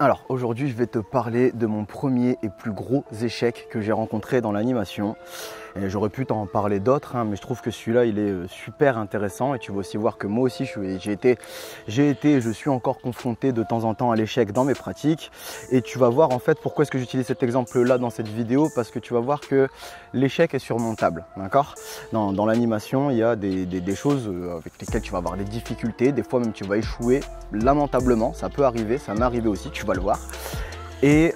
Alors aujourd'hui je vais te parler de mon premier et plus gros échec que j'ai rencontré dans l'animation. J'aurais pu t'en parler d'autres, mais je trouve que celui-là il est super intéressant et tu vas aussi voir que moi aussi je suis encore confronté de temps en temps à l'échec dans mes pratiques. Et tu vas voir en fait pourquoi est-ce que j'utilise cet exemple-là dans cette vidéo, parce que tu vas voir que l'échec est surmontable, d'accord. Dans l'animation il y a des choses avec lesquelles tu vas avoir des difficultés, des fois même tu vas échouer lamentablement, ça peut arriver, ça m'est arrivé aussi, tu vas le voir. Et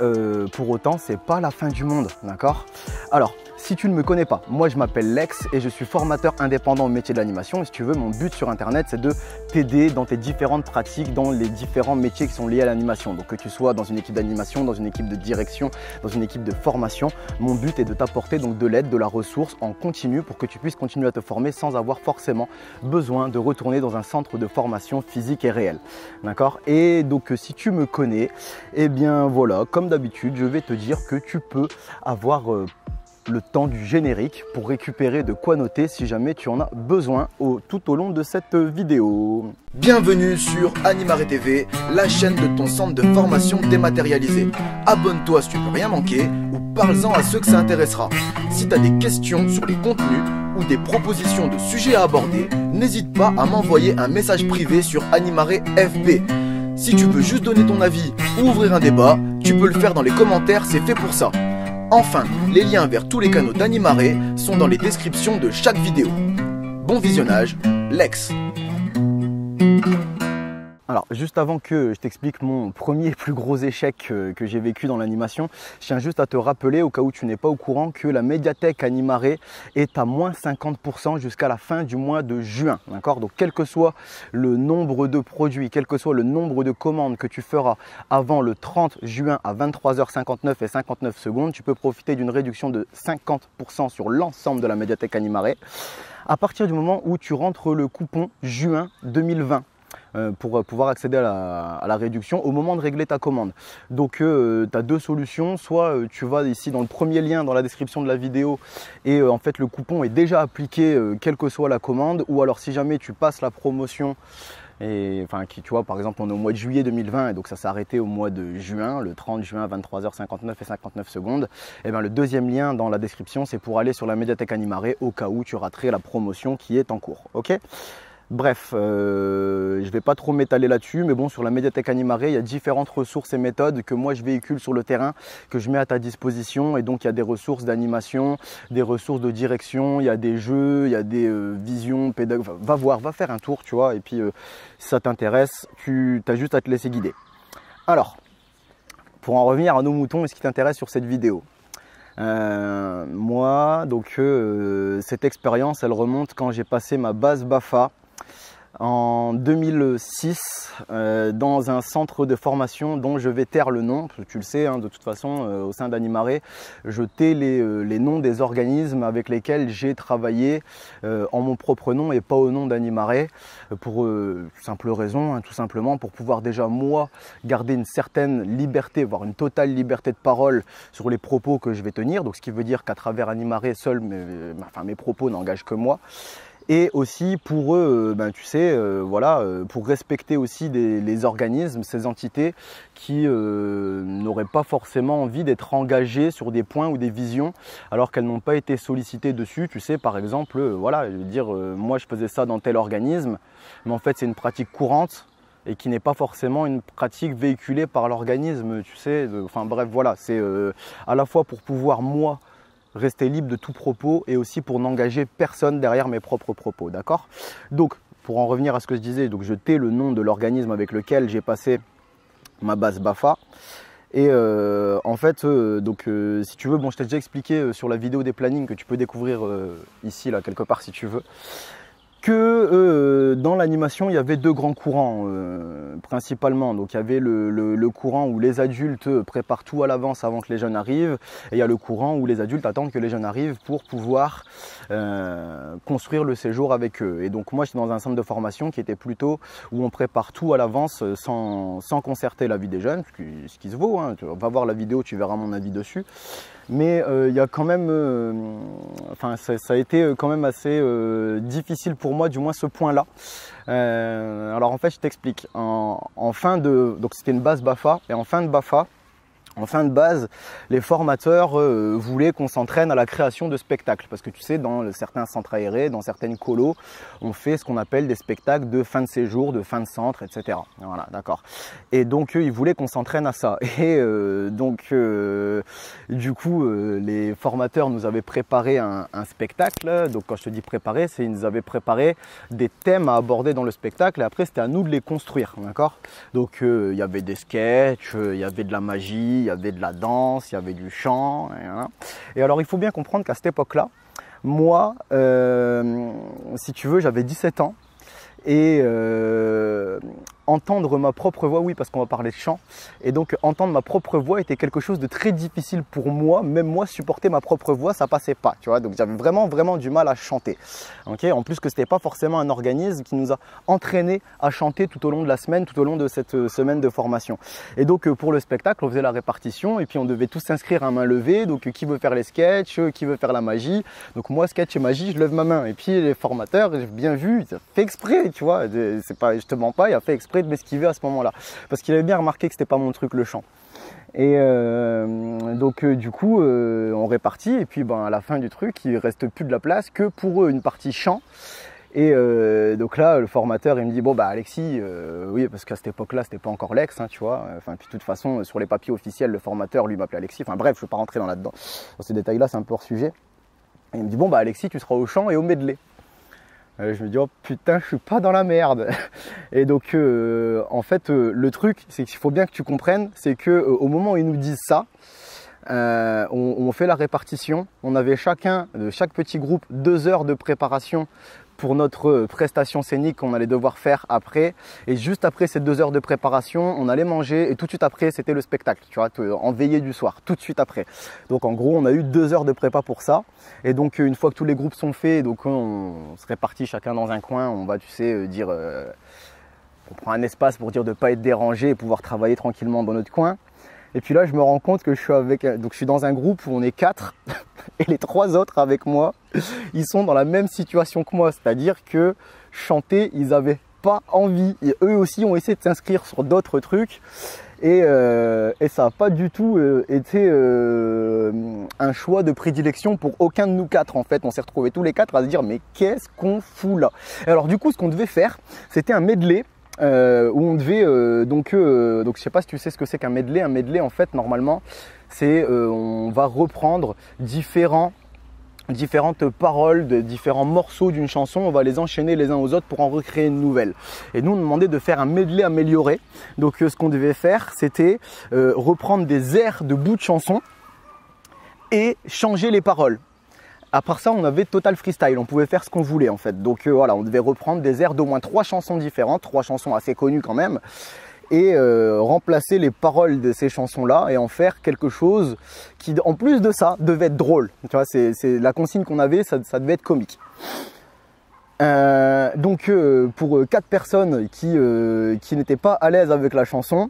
pour autant, c'est pas la fin du monde, d'accord? Alors, si tu ne me connais pas, moi je m'appelle Lex et je suis formateur indépendant au métier de l'animation. Et si tu veux, mon but sur internet, c'est de t'aider dans tes différentes pratiques, dans les différents métiers qui sont liés à l'animation. Donc que tu sois dans une équipe d'animation, dans une équipe de direction, dans une équipe de formation, mon but est de t'apporter donc de l'aide, de la ressource en continu pour que tu puisses continuer à te former sans avoir forcément besoin de retourner dans un centre de formation physique et réel. D'accord? Et donc si tu me connais, eh bien voilà, comme d'habitude, je vais te dire que tu peux avoir le temps du générique pour récupérer de quoi noter si jamais tu en as besoin tout au long de cette vidéo. Bienvenue sur Animare TV, la chaîne de ton centre de formation dématérialisé. Abonne-toi si tu ne veux rien manquer ou parle-en à ceux que ça intéressera. Si tu as des questions sur les contenus ou des propositions de sujets à aborder, n'hésite pas à m'envoyer un message privé sur Animare FB. Si tu veux juste donner ton avis ou ouvrir un débat, tu peux le faire dans les commentaires, c'est fait pour ça. Enfin, les liens vers tous les canaux d'Animare sont dans les descriptions de chaque vidéo. Bon visionnage, Lex. Alors, juste avant que je t'explique mon premier plus gros échec que j'ai vécu dans l'animation, je tiens juste à te rappeler, au cas où tu n'es pas au courant, que la médiathèque Animare est à moins 50% jusqu'à la fin du mois de juin. D'accord? Donc, quel que soit le nombre de produits, quel que soit le nombre de commandes que tu feras avant le 30 juin à 23h59 et 59 secondes, tu peux profiter d'une réduction de 50% sur l'ensemble de la médiathèque Animare à partir du moment où tu rentres le coupon juin 2020. Pour pouvoir accéder à la réduction au moment de régler ta commande. Donc tu as deux solutions, soit tu vas ici dans le premier lien dans la description de la vidéo et en fait le coupon est déjà appliqué quelle que soit la commande, ou alors si jamais tu passes la promotion et enfin tu vois, par exemple on est au mois de juillet 2020 et donc ça s'est arrêté au mois de juin, le 30 juin à 23h59 et 59 secondes, et bien le deuxième lien dans la description c'est pour aller sur la médiathèque Animare au cas où tu raterais la promotion qui est en cours. Ok? Bref, je ne vais pas trop m'étaler là-dessus, mais bon, sur la médiathèque Animare, il y a différentes ressources et méthodes que moi je véhicule sur le terrain, que je mets à ta disposition. Et donc il y a des ressources d'animation, des ressources de direction, il y a des jeux, il y a des visions pédagogiques. Enfin, va voir, va faire un tour, tu vois, et puis si ça t'intéresse, tu as juste à te laisser guider. Alors, pour en revenir à nos moutons et ce qui t'intéresse sur cette vidéo. Moi, donc cette expérience, elle remonte quand j'ai passé ma base BAFA en 2006 dans un centre de formation dont je vais taire le nom, parce que tu le sais, de toute façon au sein d'Animare, je tais les noms des organismes avec lesquels j'ai travaillé en mon propre nom et pas au nom d'Animare, pour simple raison, tout simplement pour pouvoir déjà moi garder une certaine liberté, voire une totale liberté de parole sur les propos que je vais tenir, donc ce qui veut dire qu'à travers Animare, seuls mes propos n'engagent que moi. Et aussi pour eux, tu sais, voilà, pour respecter aussi les organismes, ces entités qui n'auraient pas forcément envie d'être engagées sur des points ou des visions alors qu'elles n'ont pas été sollicitées dessus. Tu sais, par exemple, voilà, je veux dire, moi je faisais ça dans tel organisme, mais en fait c'est une pratique courante et qui n'est pas forcément une pratique véhiculée par l'organisme, tu sais. Enfin bref, voilà, c'est à la fois pour pouvoir moi rester libre de tout propos et aussi pour n'engager personne derrière mes propres propos, d'accord? Donc, pour en revenir à ce que je disais, donc je tais le nom de l'organisme avec lequel j'ai passé ma base BAFA. Et en fait, si tu veux, bon, je t'ai déjà expliqué sur la vidéo des plannings que tu peux découvrir ici, là, quelque part, si tu veux, que dans l'animation, il y avait deux grands courants principalement. Donc il y avait le courant où les adultes préparent tout à l'avance avant que les jeunes arrivent, et il y a le courant où les adultes attendent que les jeunes arrivent pour pouvoir construire le séjour avec eux. Et donc moi j'étais dans un centre de formation qui était plutôt où on prépare tout à l'avance sans concerter l'avis des jeunes, ce qui se vaut, hein. Tu vas voir la vidéo, tu verras mon avis dessus. Mais il y a quand même, ça a été quand même assez difficile pour pour moi du moins ce point-là. Alors en fait, je t'explique. Donc c'était une base BAFA, et en fin de BAFA, en fin de base, les formateurs voulaient qu'on s'entraîne à la création de spectacles. Parce que tu sais, dans certains centres aérés, dans certaines colos, on fait ce qu'on appelle des spectacles de fin de séjour, de fin de centre, etc. Voilà, d'accord. Et donc, ils voulaient qu'on s'entraîne à ça. Et du coup, les formateurs nous avaient préparé un spectacle. Donc, quand je te dis préparer, c'est qu'ils nous avaient préparé des thèmes à aborder dans le spectacle. Et après, c'était à nous de les construire, d'accord. Donc, il y avait des sketchs, il y avait de la magie, il y avait de la danse, il y avait du chant. Et alors, il faut bien comprendre qu'à cette époque-là, moi, si tu veux, j'avais 17 ans. Et entendre ma propre voix, oui, parce qu'on va parler de chant, et donc entendre ma propre voix était quelque chose de très difficile pour moi. Même moi, supporter ma propre voix, ça passait pas, tu vois. Donc j'avais vraiment du mal à chanter. Okay, en plus que c'était pas forcément un organisme qui nous a entraînés à chanter tout au long de la semaine, tout au long de cette semaine de formation. Et donc pour le spectacle, on faisait la répartition, et puis on devait tous s'inscrire à main levée. Donc qui veut faire les sketchs, qui veut faire la magie. Donc moi, sketch et magie, je lève ma main. Et puis les formateurs, j'ai bien vu, ils ont fait exprès, tu vois. C'est pas, je te mens pas, il a fait exprès de m'esquiver à ce moment-là, parce qu'il avait bien remarqué que c'était pas mon truc, le chant. Et donc du coup on répartit, et puis à la fin du truc il reste plus de la place que pour eux une partie chant. Et donc là le formateur il me dit bon Alexis, oui, parce qu'à cette époque là c'était pas encore Lex, hein, tu vois, enfin puis de toute façon sur les papiers officiels le formateur lui m'appelait Alexis, enfin bref, je ne veux pas rentrer dans ces détails là, c'est un peu hors sujet. Et il me dit bon Alexis, tu seras au chant et au medley. Je me dis oh putain, je suis pas dans la merde. Et donc en fait le truc c'est qu'il faut bien que tu comprennes, c'est que au moment où ils nous disent ça, on fait la répartition. On avait chaque petit groupe 2 heures de préparation pour notre prestation scénique qu'on allait devoir faire après. Et juste après ces 2 heures de préparation, on allait manger, et tout de suite après c'était le spectacle, tu vois, en veillée du soir, tout de suite après. Donc en gros on a eu 2 heures de prépa pour ça. Et donc une fois que tous les groupes sont faits, donc on se répartit chacun dans un coin, on va, tu sais, dire, on prend un espace pour dire de ne pas être dérangé et pouvoir travailler tranquillement dans notre coin. Et puis là, je me rends compte que je suis dans un groupe où on est 4 et les 3 autres avec moi, ils sont dans la même situation que moi. C'est-à-dire que chanter, ils n'avaient pas envie. Et eux aussi ont essayé de s'inscrire sur d'autres trucs. Et ça n'a pas du tout été un choix de prédilection pour aucun de nous 4. En fait, on s'est retrouvés tous les 4 à se dire mais qu'est-ce qu'on fout là? Et alors du coup, ce qu'on devait faire, c'était un medley. Où on devait donc je sais pas si tu sais ce que c'est qu'un medley. Un medley en fait normalement c'est on va reprendre différentes paroles de différents morceaux d'une chanson, on va les enchaîner les uns aux autres pour en recréer une nouvelle. Et nous on demandait de faire un medley amélioré. Donc ce qu'on devait faire c'était reprendre des airs de bouts de chansons et changer les paroles. À part ça, on avait total freestyle, on pouvait faire ce qu'on voulait en fait. Donc voilà, on devait reprendre des airs d'au moins 3 chansons différentes, 3 chansons assez connues quand même, et remplacer les paroles de ces chansons-là et en faire quelque chose qui, en plus de ça, devait être drôle. Tu vois, c'est la consigne qu'on avait, ça devait être comique. Donc pour 4 personnes qui n'étaient pas à l'aise avec la chanson,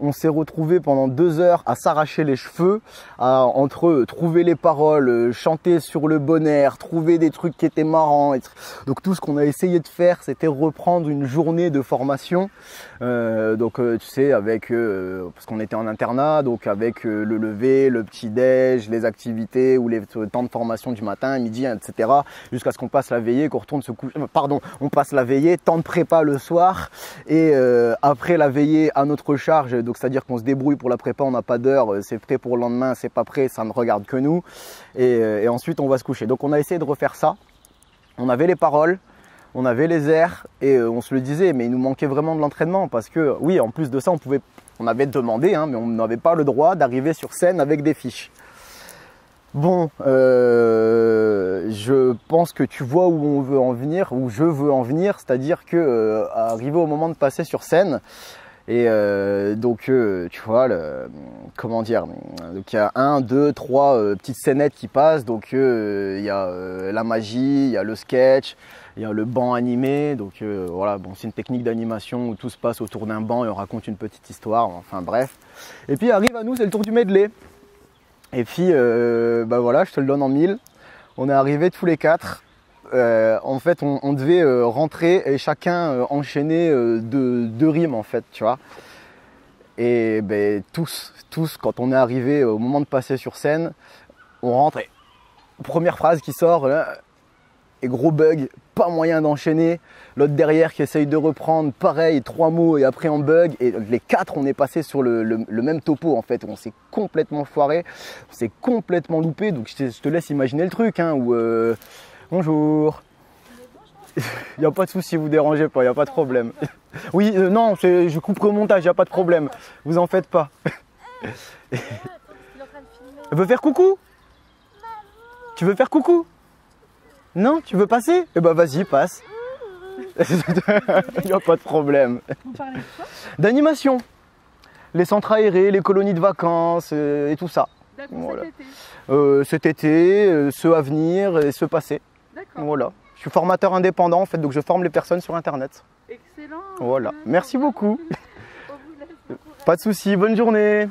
on s'est retrouvé pendant 2 heures à s'arracher les cheveux, entre trouver les paroles, chanter sur le bon air, trouver des trucs qui étaient marrants. Donc tout ce qu'on a essayé de faire, c'était reprendre une journée de formation. Tu sais, avec parce qu'on était en internat, donc avec le lever, le petit-déj, les activités ou les temps de formation du matin, midi, etc. Jusqu'à ce qu'on passe la veillée, qu'on retourne se coucher. Pardon, on passe la veillée, temps de prépa le soir, et après la veillée à notre charge. Donc c'est-à-dire qu'on se débrouille pour la prépa, on n'a pas d'heure, c'est prêt pour le lendemain, c'est pas prêt, ça ne regarde que nous. Et ensuite on va se coucher. Donc on a essayé de refaire ça. On avait les paroles, on avait les airs et on se le disait, mais il nous manquait vraiment de l'entraînement parce que oui, en plus de ça, on avait demandé, hein, mais on n'avait pas le droit d'arriver sur scène avec des fiches. Bon, je pense que tu vois où on veut en venir, où je veux en venir, c'est-à-dire que arrivé au moment de passer sur scène. Et tu vois, comment dire, donc il y a 1, 2, 3 petites scénettes qui passent. Donc il y a la magie, il y a le sketch, il y a le banc animé. Donc voilà, bon, c'est une technique d'animation où tout se passe autour d'un banc et on raconte une petite histoire. Enfin bref. Et puis arrive à nous, c'est le tour du medley. Et puis voilà, je te le donne en 1000. On est arrivés tous les 4. en fait, on devait rentrer et chacun enchaîner deux rimes, en fait, tu vois. Et ben, tous, quand on est arrivé au moment de passer sur scène, on rentre et première phrase qui sort, et gros bug, pas moyen d'enchaîner. L'autre derrière qui essaye de reprendre, pareil, 3 mots et après en bug. Et les 4, on est passé sur le même topo en fait. On s'est complètement foiré, on s'est complètement loupé. Donc je te laisse imaginer le truc, hein, où bonjour. Il n'y a pas de souci, vous dérangez pas, il n'y a pas de problème. Oui, non, je couperai au montage, il n'y a pas de problème. Vous en faites pas. Elle veut faire coucou? Tu veux faire coucou? Non, tu veux passer? Eh ben vas-y, passe. Il n'y a pas de problème. Vous parlez de quoi? D'animation. Les centres aérés, les colonies de vacances et tout ça. D'accord, Voilà. cet été. Cet été, ceux à venir et ceux passés. D'accord. Voilà. Je suis formateur indépendant en fait, donc je forme les personnes sur internet. Excellent. Voilà. Merci beaucoup. On vous laisse le courage. Pas de souci, bonne journée.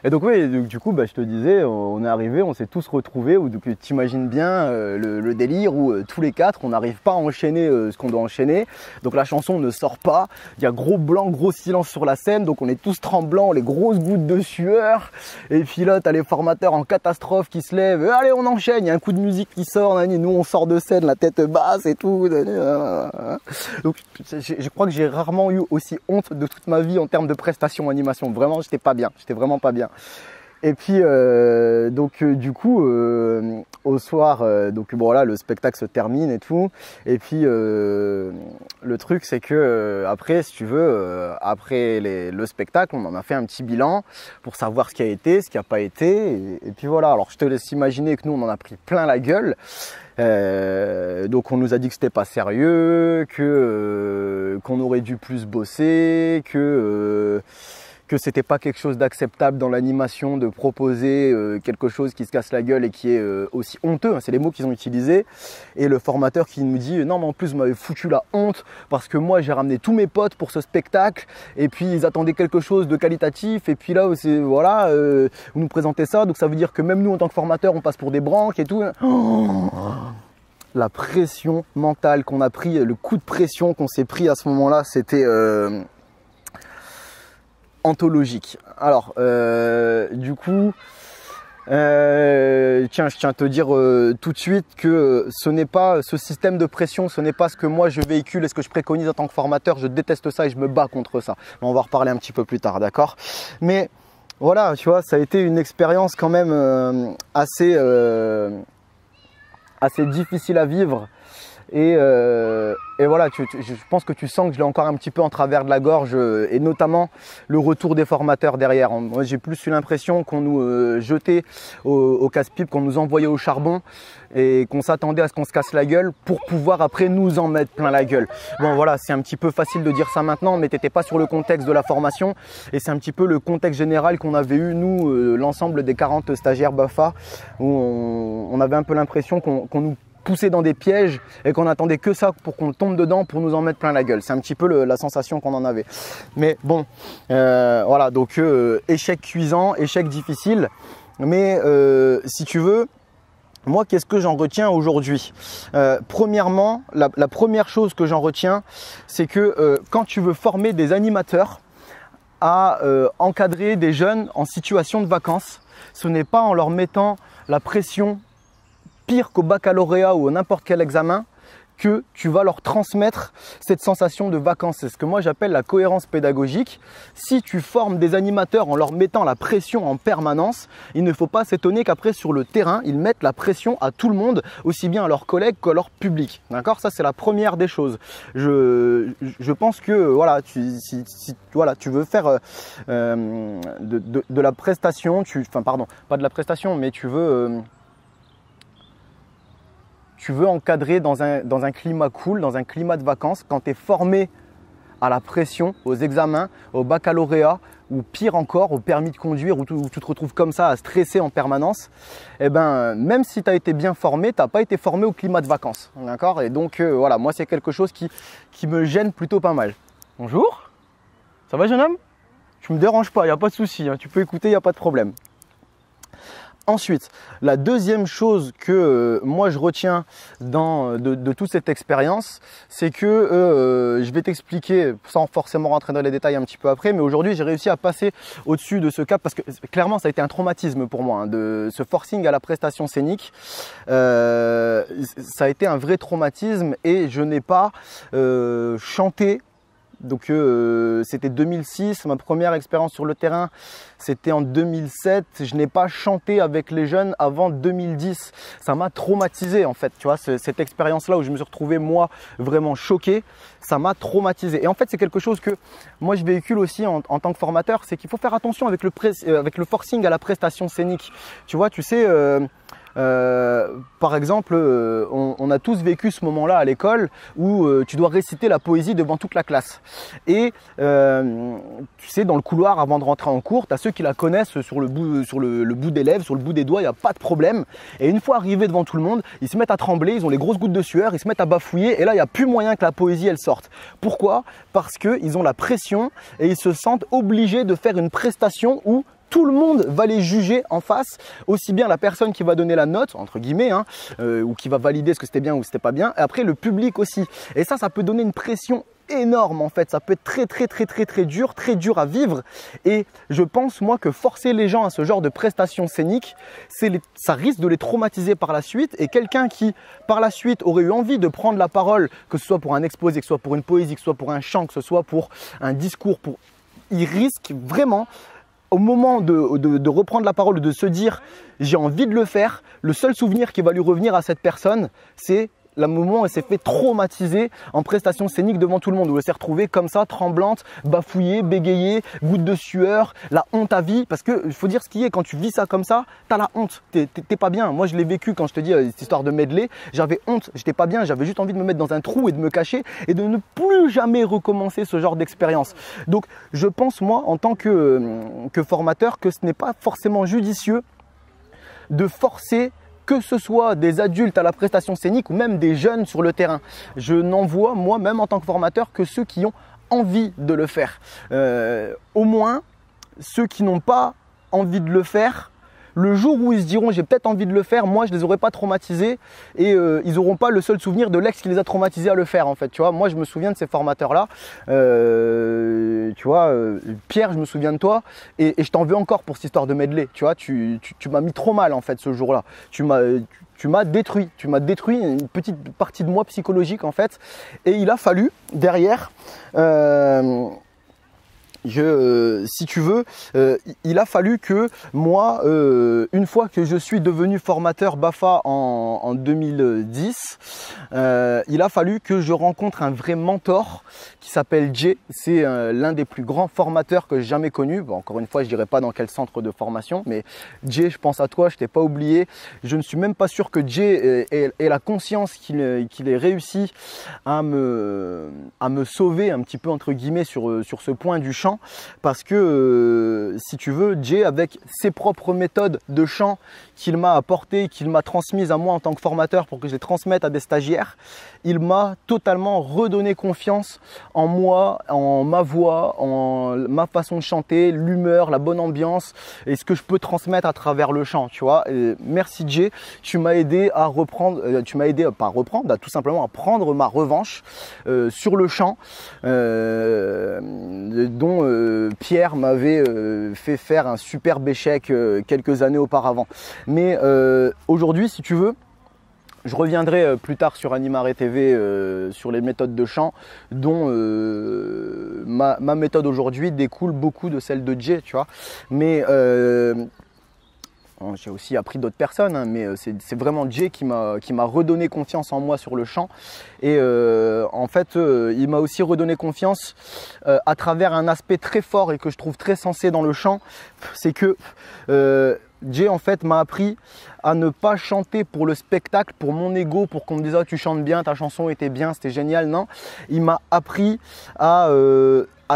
Et donc oui, du coup, je te disais, on est arrivé, on s'est tous retrouvés, donc tu imagines bien le délire où tous les 4, on n'arrive pas à enchaîner ce qu'on doit enchaîner. Donc la chanson ne sort pas, il y a gros blanc, gros silence sur la scène, donc on est tous tremblants, les grosses gouttes de sueur. Et puis là, tu as les formateurs en catastrophe qui se lèvent, allez on enchaîne, il y a un coup de musique qui sort, nous on sort de scène, la tête basse et tout. Donc je crois que j'ai rarement eu aussi honte de toute ma vie en termes de prestations animation. Vraiment, j'étais pas bien, j'étais vraiment pas bien. Et puis du coup au soir donc bon là le spectacle se termine et tout et puis le truc c'est que après si tu veux après le spectacle on en a fait un petit bilan pour savoir ce qui a été, ce qui n'a pas été et puis voilà. Alors je te laisse imaginer que nous on en a pris plein la gueule. Donc on nous a dit que c'était pas sérieux, que qu'on aurait dû plus bosser, que c'était pas quelque chose d'acceptable dans l'animation de proposer quelque chose qui se casse la gueule et qui est aussi honteux, hein, c'est les mots qu'ils ont utilisés. Et le formateur qui nous dit non mais en plus vous m'avez foutu la honte parce que moi j'ai ramené tous mes potes pour ce spectacle et puis ils attendaient quelque chose de qualitatif et puis là voilà vous nous présentez ça, donc ça veut dire que même nous en tant que formateurs on passe pour des branques et tout. Oh, la pression mentale qu'on a pris, le coup de pression qu'on s'est pris à ce moment-là, c'était anthologique. Alors, du coup, tiens, je tiens à te dire tout de suite que ce n'est pas ce système de pression, ce n'est pas ce que moi je véhicule et ce que je préconise en tant que formateur. Je déteste ça et je me bats contre ça. Mais on va en reparler un petit peu plus tard, d'accord? Mais voilà, tu vois, ça a été une expérience quand même assez difficile à vivre. Et voilà, je pense que tu sens que je l'ai encore un petit peu en travers de la gorge et notamment le retour des formateurs derrière. Moi, j'ai plus eu l'impression qu'on nous jetait au casse-pipe, qu'on nous envoyait au charbon et qu'on s'attendait à ce qu'on se casse la gueule pour pouvoir après nous en mettre plein la gueule. Bon voilà, c'est un petit peu facile de dire ça maintenant, mais t'étais pas sur le contexte de la formation et c'est un petit peu le contexte général qu'on avait eu, nous, l'ensemble des 40 stagiaires BAFA, où on avait un peu l'impression qu'on nous poussé dans des pièges et qu'on attendait que ça pour qu'on tombe dedans pour nous en mettre plein la gueule. C'est un petit peu la sensation qu'on en avait. Mais bon, voilà, donc échec cuisant, échec difficile. Mais si tu veux, moi, qu'est-ce que j'en retiens aujourd'hui? Premièrement, la première chose que j'en retiens, c'est que quand tu veux former des animateurs à encadrer des jeunes en situation de vacances, ce n'est pas en leur mettant la pression pire qu'au baccalauréat ou à n'importe quel examen que tu vas leur transmettre cette sensation de vacances. C'est ce que moi j'appelle la cohérence pédagogique. Si tu formes des animateurs en leur mettant la pression en permanence, il ne faut pas s'étonner qu'après sur le terrain, ils mettent la pression à tout le monde, aussi bien à leurs collègues qu'à leur public. D'accord? Ça c'est la première des choses. Je pense que voilà, si voilà, tu veux faire de la prestation, enfin pardon, pas de la prestation, mais tu veux encadrer dans un climat cool, dans un climat de vacances, quand tu es formé à la pression, aux examens, au baccalauréat, ou pire encore, au permis de conduire, où tu te retrouves comme ça à stresser en permanence, eh ben, même si tu as été bien formé, tu n'as pas été formé au climat de vacances. D'accord? Et donc, voilà, moi, c'est quelque chose qui me gêne plutôt pas mal. Bonjour, ça va, jeune homme? Tu me déranges pas, il n'y a pas de souci, hein, tu peux écouter, il n'y a pas de problème. Ensuite, la deuxième chose que moi je retiens de toute cette expérience, c'est que je vais t'expliquer sans forcément rentrer dans les détails un petit peu après, mais aujourd'hui j'ai réussi à passer au-dessus de ce cap parce que clairement ça a été un traumatisme pour moi, hein, de ce forcing à la prestation scénique. Ça a été un vrai traumatisme et je n'ai pas chanté. Donc c'était 2006, ma première expérience sur le terrain, c'était en 2007. Je n'ai pas chanté avec les jeunes avant 2010. Ça m'a traumatisé en fait, tu vois, cette expérience-là où je me suis retrouvé moi vraiment choqué, ça m'a traumatisé. Et en fait, c'est quelque chose que moi je véhicule aussi en tant que formateur, c'est qu'il faut faire attention avec le forcing à la prestation scénique. Tu vois, tu sais… par exemple, on a tous vécu ce moment-là à l'école où tu dois réciter la poésie devant toute la classe. Et tu sais, dans le couloir, avant de rentrer en cours, tu as ceux qui la connaissent sur le bout des lèvres, sur le bout des doigts, il n'y a pas de problème. Et une fois arrivés devant tout le monde, ils se mettent à trembler, ils ont les grosses gouttes de sueur, ils se mettent à bafouiller. Et là, il n'y a plus moyen que la poésie, elle sorte. Pourquoi? Parce qu'ils ont la pression et ils se sentent obligés de faire une prestation où tout le monde va les juger en face, aussi bien la personne qui va donner la note, entre guillemets, hein, ou qui va valider ce que c'était bien ou c'était pas bien, et après le public aussi. Et ça peut donner une pression énorme en fait, ça peut être très dur à vivre. Et je pense moi que forcer les gens à ce genre de prestations scéniques, ça risque de les traumatiser par la suite. Et quelqu'un qui par la suite aurait eu envie de prendre la parole, que ce soit pour un exposé, que ce soit pour une poésie, que ce soit pour un chant, que ce soit pour un discours, il risque vraiment… Au moment de reprendre la parole, de se dire j'ai envie de le faire, le seul souvenir qui va lui revenir à cette personne, c'est le moment où elle s'est fait traumatiser en prestation scénique devant tout le monde, où elle s'est retrouvée comme ça, tremblante, bafouillée, bégayée, goutte de sueur, la honte à vie. Parce que il faut dire ce qui est, quand tu vis ça comme ça, tu as la honte, t'es pas bien. Moi je l'ai vécu quand je te dis cette histoire de medley, j'avais honte, j'étais pas bien, j'avais juste envie de me mettre dans un trou et de me cacher et de ne plus jamais recommencer ce genre d'expérience. Donc je pense moi en tant que formateur que ce n'est pas forcément judicieux de forcer que ce soit des adultes à la prestation scénique ou même des jeunes sur le terrain. Je n'en vois moi-même en tant que formateur que ceux qui ont envie de le faire. Au moins, ceux qui n'ont pas envie de le faire, le jour où ils se diront j'ai peut-être envie de le faire, moi je les aurais pas traumatisés et ils n'auront pas le seul souvenir de l'ex qui les a traumatisés à le faire en fait. Tu vois, moi je me souviens de ces formateurs-là. Tu vois, Pierre, je me souviens de toi et je t'en veux encore pour cette histoire de medley. Tu vois, tu m'as mis trop mal en fait ce jour-là. Tu m'as détruit une petite partie de moi psychologique en fait. Et il a fallu derrière… si tu veux, il a fallu que moi, une fois que je suis devenu formateur BAFA en 2010, il a fallu que je rencontre un vrai mentor qui s'appelle Jay. C'est l'un des plus grands formateurs que j'ai jamais connu. Bon, encore une fois, je dirais pas dans quel centre de formation, mais Jay, je pense à toi, je t'ai pas oublié. Je ne suis même pas sûr que Jay ait la conscience qu'il ait réussi à me sauver un petit peu entre guillemets sur ce point du chant. Parce que si tu veux, Jay avec ses propres méthodes de chant qu'il m'a apportées, qu'il m'a transmises à moi en tant que formateur pour que je les transmette à des stagiaires, il m'a totalement redonné confiance en moi, en ma voix, en ma façon de chanter, l'humeur, la bonne ambiance et ce que je peux transmettre à travers le chant, tu vois. Et merci Jay, tu m'as aidé à reprendre, à tout simplement à prendre ma revanche sur le chant dont Pierre m'avait fait faire un superbe échec quelques années auparavant. Mais aujourd'hui, si tu veux, je reviendrai plus tard sur Animare TV sur les méthodes de chant dont ma méthode aujourd'hui découle beaucoup de celle de Jay, tu vois. Mais j'ai aussi appris d'autres personnes, hein, mais c'est vraiment Jay qui m'a redonné confiance en moi sur le chant. Et en fait, il m'a aussi redonné confiance à travers un aspect très fort et que je trouve très sensé dans le chant. C'est que Jay en fait m'a appris à ne pas chanter pour le spectacle, pour mon ego, pour qu'on me dise ah, tu chantes bien, ta chanson était bien, c'était génial. Non, il m'a appris à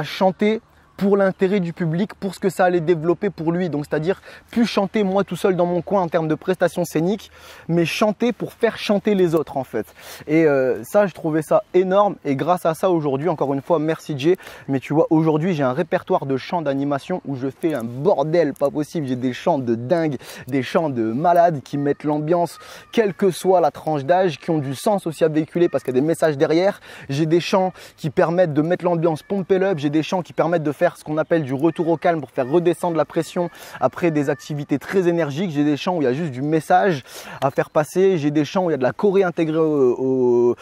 chanter pour l'intérêt du public, pour ce que ça allait développer pour lui. Donc c'est-à-dire plus chanter moi tout seul dans mon coin en termes de prestations scéniques, mais chanter pour faire chanter les autres en fait. Et ça, je trouvais ça énorme, et grâce à ça aujourd'hui, encore une fois, merci Jay. Mais tu vois, aujourd'hui j'ai un répertoire de chants d'animation où je fais un bordel pas possible. J'ai des chants de dingue, des chants de malades qui mettent l'ambiance, quelle que soit la tranche d'âge, qui ont du sens aussi à véhiculer parce qu'il y a des messages derrière. J'ai des chants qui permettent de mettre l'ambiance pump it up, j'ai des chants qui permettent de faire ce qu'on appelle du retour au calme pour faire redescendre la pression après des activités très énergiques. J'ai des chants où il y a juste du message à faire passer, j'ai des chants où il y a de la choré intégrée au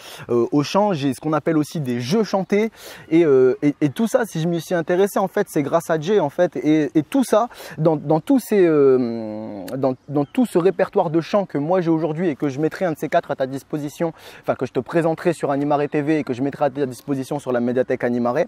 chant, j'ai ce qu'on appelle aussi des jeux chantés, et tout ça, si je m'y suis intéressé en fait, c'est grâce à Jay en fait, et tout ça dans tout ce répertoire de chants que moi j'ai aujourd'hui et que je mettrai un de ces quatre à ta disposition, enfin que je te présenterai sur Animare TV et que je mettrai à ta disposition sur la médiathèque Animare.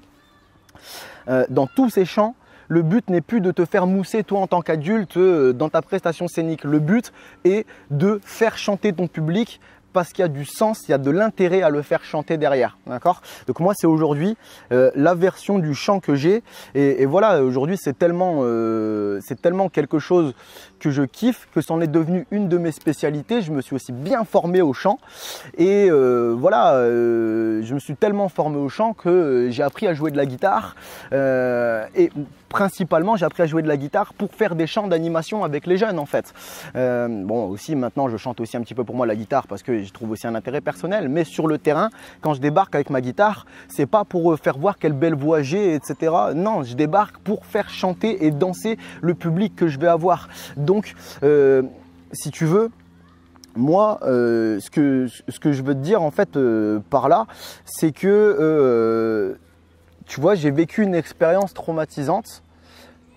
Dans tous ces chants, le but n'est plus de te faire mousser toi en tant qu'adulte dans ta prestation scénique. Le but est de faire chanter ton public parce qu'il y a du sens, il y a de l'intérêt à le faire chanter derrière, d'accord? Donc moi c'est aujourd'hui la version du chant que j'ai, et voilà, aujourd'hui c'est tellement quelque chose que je kiffe que c'en est devenu une de mes spécialités. Je me suis aussi bien formé au chant, et voilà, je me suis tellement formé au chant que j'ai appris à jouer de la guitare, et principalement j'ai appris à jouer de la guitare pour faire des chants d'animation avec les jeunes en fait. Bon, aussi maintenant je chante aussi un petit peu pour moi la guitare parce que je trouve aussi un intérêt personnel, mais sur le terrain quand je débarque avec ma guitare, c'est pas pour faire voir quelle belle voix j'ai, etc. Non, je débarque pour faire chanter et danser le public que je vais avoir. Donc si tu veux, moi, ce que je veux te dire en fait par là, c'est que tu vois, j'ai vécu une expérience traumatisante,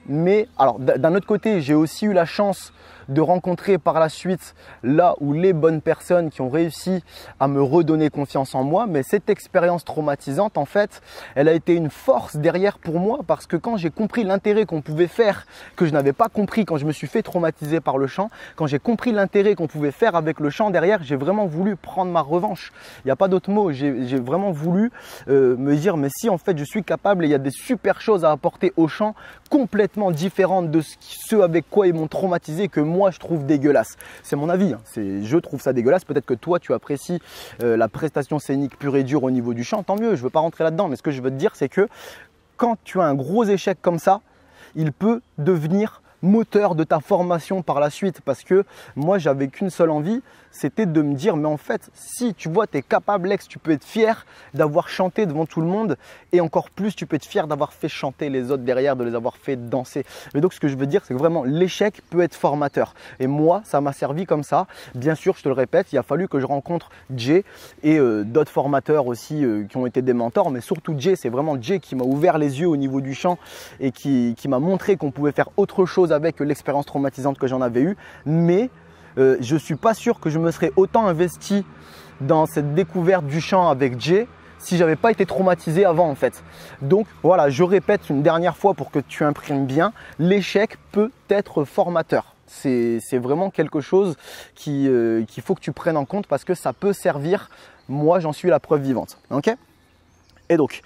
mais alors d'un autre côté, j'ai aussi eu la chance de rencontrer par la suite là où les bonnes personnes qui ont réussi à me redonner confiance en moi. Mais cette expérience traumatisante, en fait, elle a été une force derrière pour moi, parce que quand j'ai compris l'intérêt qu'on pouvait faire, que je n'avais pas compris quand je me suis fait traumatiser par le chant, quand j'ai compris l'intérêt qu'on pouvait faire avec le chant derrière, j'ai vraiment voulu prendre ma revanche. Il n'y a pas d'autre mot, j'ai vraiment voulu me dire mais si en fait je suis capable, et il y a des super choses à apporter au chant complètement différentes de ce avec quoi ils m'ont traumatisé, que moi je trouve dégueulasse. C'est mon avis, hein. Je trouve ça dégueulasse. Peut-être que toi tu apprécies la prestation scénique pure et dure au niveau du chant, tant mieux, je ne veux pas rentrer là-dedans, mais ce que je veux te dire c'est que quand tu as un gros échec comme ça, il peut devenir moteur de ta formation par la suite, parce que moi j'avais qu'une seule envie, c'était de me dire mais en fait si tu vois tu es capable Lex, tu peux être fier d'avoir chanté devant tout le monde, et encore plus tu peux être fier d'avoir fait chanter les autres derrière, de les avoir fait danser. Mais donc ce que je veux dire c'est que vraiment l'échec peut être formateur, et moi ça m'a servi comme ça. Bien sûr, je te le répète, il a fallu que je rencontre Jay et d'autres formateurs aussi qui ont été des mentors, mais surtout Jay, c'est vraiment Jay qui m'a ouvert les yeux au niveau du chant et qui m'a montré qu'on pouvait faire autre chose avec l'expérience traumatisante que j'en avais eue. Mais je ne suis pas sûr que je me serais autant investi dans cette découverte du chant avec Jay si j'avais pas été traumatisé avant en fait. Donc voilà, je répète une dernière fois pour que tu imprimes bien, l'échec peut être formateur. C'est vraiment quelque chose qu'il faut que tu prennes en compte, parce que ça peut servir. Moi j'en suis la preuve vivante. Ok ? Et donc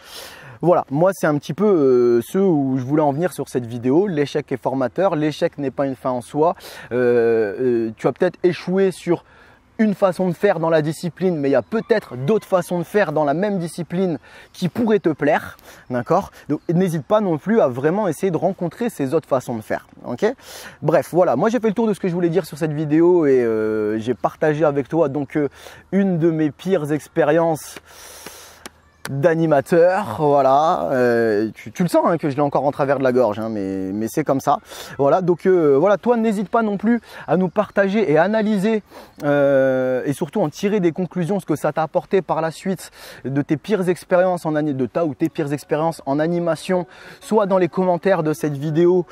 voilà, moi c'est un petit peu ce où je voulais en venir sur cette vidéo. L'échec est formateur, l'échec n'est pas une fin en soi. Tu as peut-être échoué sur une façon de faire dans la discipline, mais il y a peut-être d'autres façons de faire dans la même discipline qui pourraient te plaire, d'accord? Donc n'hésite pas non plus à vraiment essayer de rencontrer ces autres façons de faire, ok? Bref, voilà, moi j'ai fait le tour de ce que je voulais dire sur cette vidéo, et j'ai partagé avec toi donc une de mes pires expériences d'animateur, voilà, tu le sens hein, que je l'ai encore en travers de la gorge, hein, mais c'est comme ça, voilà. Donc voilà, toi n'hésite pas non plus à nous partager et analyser et surtout en tirer des conclusions, ce que ça t'a apporté par la suite de tes pires expériences en animation, soit dans les commentaires de cette vidéo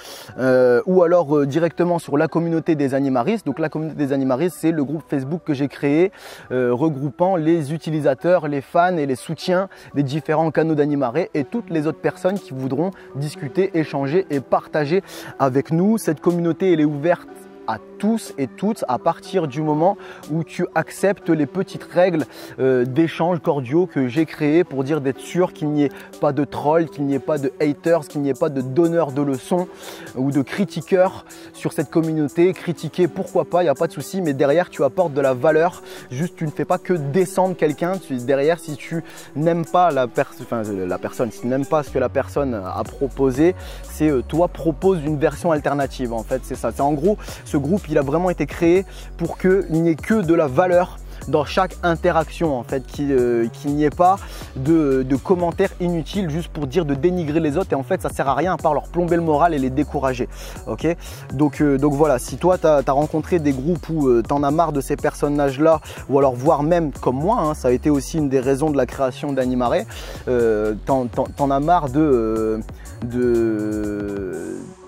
ou alors directement sur la communauté des animaristes. Donc la communauté des animaristes, c'est le groupe Facebook que j'ai créé regroupant les utilisateurs, les fans et les soutiens des différents canaux d'Animare et toutes les autres personnes qui voudront discuter, échanger et partager avec nous. Cette communauté, elle est ouverte à tous et toutes à partir du moment où tu acceptes les petites règles d'échange cordiaux que j'ai créées pour dire d'être sûr qu'il n'y ait pas de trolls, qu'il n'y ait pas de haters, qu'il n'y ait pas de donneurs de leçons ou de critiqueurs sur cette communauté. Critiquer, pourquoi pas, il n'y a pas de souci, mais derrière tu apportes de la valeur. Juste, tu ne fais pas que descendre quelqu'un. Derrière, si tu n'aimes pas la personne, si tu n'aimes pas ce que la personne a proposé, c'est toi propose une version alternative. En fait, c'est ça. C'est en gros, ce groupe, il a vraiment été créé pour qu'il n'y ait que de la valeur dans chaque interaction, en fait, qu'il n'y ait pas de commentaires inutiles juste pour dire de dénigrer les autres, et en fait ça sert à rien à part leur plomber le moral et les décourager. Ok, donc voilà, si toi tu as rencontré des groupes où tu en as marre de ces personnages là, ou alors voire même comme moi, hein, ça a été aussi une des raisons de la création d'Animaré, t'en as marre de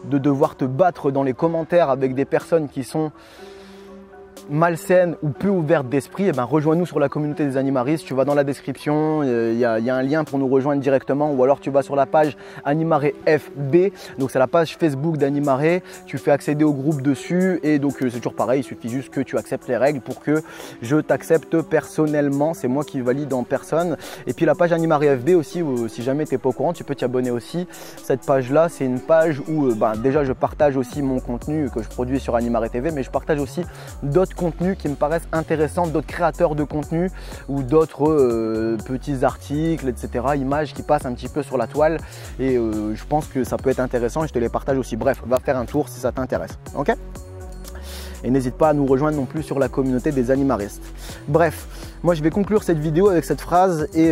devoir te battre dans les commentaires avec des personnes qui sont malsaine ou peu ouverte d'esprit, eh ben, rejoins-nous sur la communauté des animaristes. Tu vas dans la description, il y a un lien pour nous rejoindre directement, ou alors tu vas sur la page Animaré FB, donc c'est la page Facebook d'Animaré, tu fais accéder au groupe dessus, et donc c'est toujours pareil, il suffit juste que tu acceptes les règles pour que je t'accepte personnellement, c'est moi qui valide en personne. Et puis la page Animaré FB aussi, où, si jamais tu n'es pas au courant, tu peux t'y abonner aussi. Cette page là, c'est une page où déjà je partage aussi mon contenu que je produis sur Animaré TV, mais je partage aussi d'autres contenus qui me paraissent intéressants, d'autres créateurs de contenu ou d'autres petits articles, etc., images qui passent un petit peu sur la toile, et je pense que ça peut être intéressant et je te les partage aussi. Bref, va faire un tour si ça t'intéresse, ok? Et n'hésite pas à nous rejoindre non plus sur la communauté des animaristes. Bref, moi je vais conclure cette vidéo avec cette phrase, et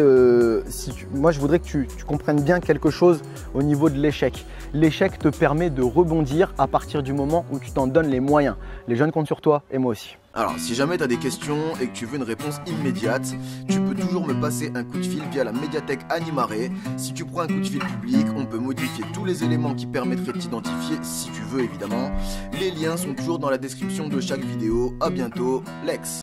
moi je voudrais que tu comprennes bien quelque chose au niveau de l'échec. L'échec te permet de rebondir à partir du moment où tu t'en donnes les moyens. Les jeunes comptent sur toi, et moi aussi. Alors, si jamais tu as des questions et que tu veux une réponse immédiate, tu peux toujours me passer un coup de fil via la médiathèque Animaré. Si tu prends un coup de fil public, on peut modifier tous les éléments qui permettraient de t'identifier, si tu veux évidemment. Les liens sont toujours dans la description de chaque vidéo. À bientôt, Lex.